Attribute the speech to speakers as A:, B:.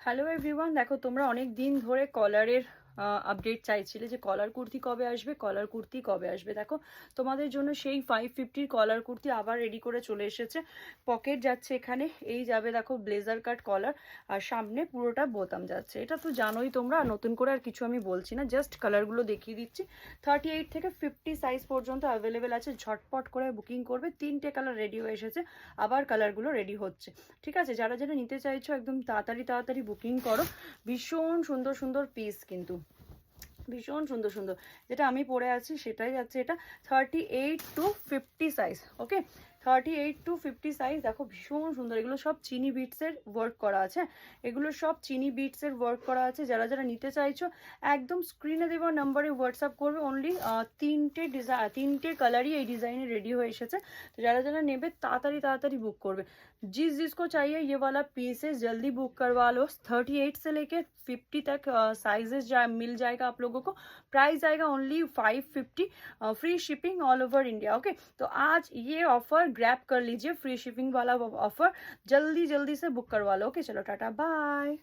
A: Hello everyone, দেখো তোমরা অনেক দিন ধরে কলারের আপডেট চাইছিলে যে কলার কুর্তি কবে আসবে, কলার কুর্তি কবে আসবে। দেখো তোমাদের জন্য সেই 550 কলার কুর্তি আবার রেডি করে চলে এসেছে। পকেট যাচ্ছে এখানে, এই যাবে দেখো ব্লেজার কাট কলার, আর সামনে পুরোটা বোতাম যাচ্ছে। এটা তো জানোই তোমরা, নতুন করে আর কিছু আমি বলছি না, জাস্ট কালারগুলো দেখিয়ে দিচ্ছি। 38 থেকে 50 সাইজ পর্যন্ত অ্যাভেলেবেল আছে, ঝটপট করে বুকিং করবে। 3টে কালার রেডি হয়ে এসেছে, আবার কালারগুলো রেডি হচ্ছে। ঠিক আছে, যারা যারা নিতে চাইছো একদম তাড়াতাড়ি তাড়াতাড়ি বুকিং করো। ভীষণ সুন্দর সুন্দর পিস, কিন্তু ভীষণ সুন্দর সুন্দর। যেটা আমি পরে আছি সেটাই যাচ্ছে, এটা 38 টু 50 সাইজ। ওকে, 38 টু 50 সাইজ। দেখো ভীষণ সুন্দর, এগুলো সব চিনি বিটসের ওয়ার্ক করা আছে। এগুলো সব চিনি বিটসের ওয়ার্ক করা আছে। যারা যারা নিতে চাইছো একদম স্ক্রিনে দেওয়া নাম্বারে হোয়াটসঅ্যাপ করবে। অনলি তিনটে কালারই এই ডিজাইনে রেডি হয়ে এসেছে। তো যারা যারা নেবে তাড়াতাড়ি তাড়াতাড়ি बुक করবে। जिसको चाहिए ये वाला पीसेस जल्दी बुक करवा लो। 38 से लेके 50 तक साइजेस मिल जाएगा आप लोगों को। प्राइस आएगा only 550, free shipping all over India. Okay, तो आज ये ऑफर ग्रैब कर लीजिए, फ्री शिपिंग वाला ऑफर। जल्दी जल्दी से बुक करवा लो। ओके, चलो टाटा बाय।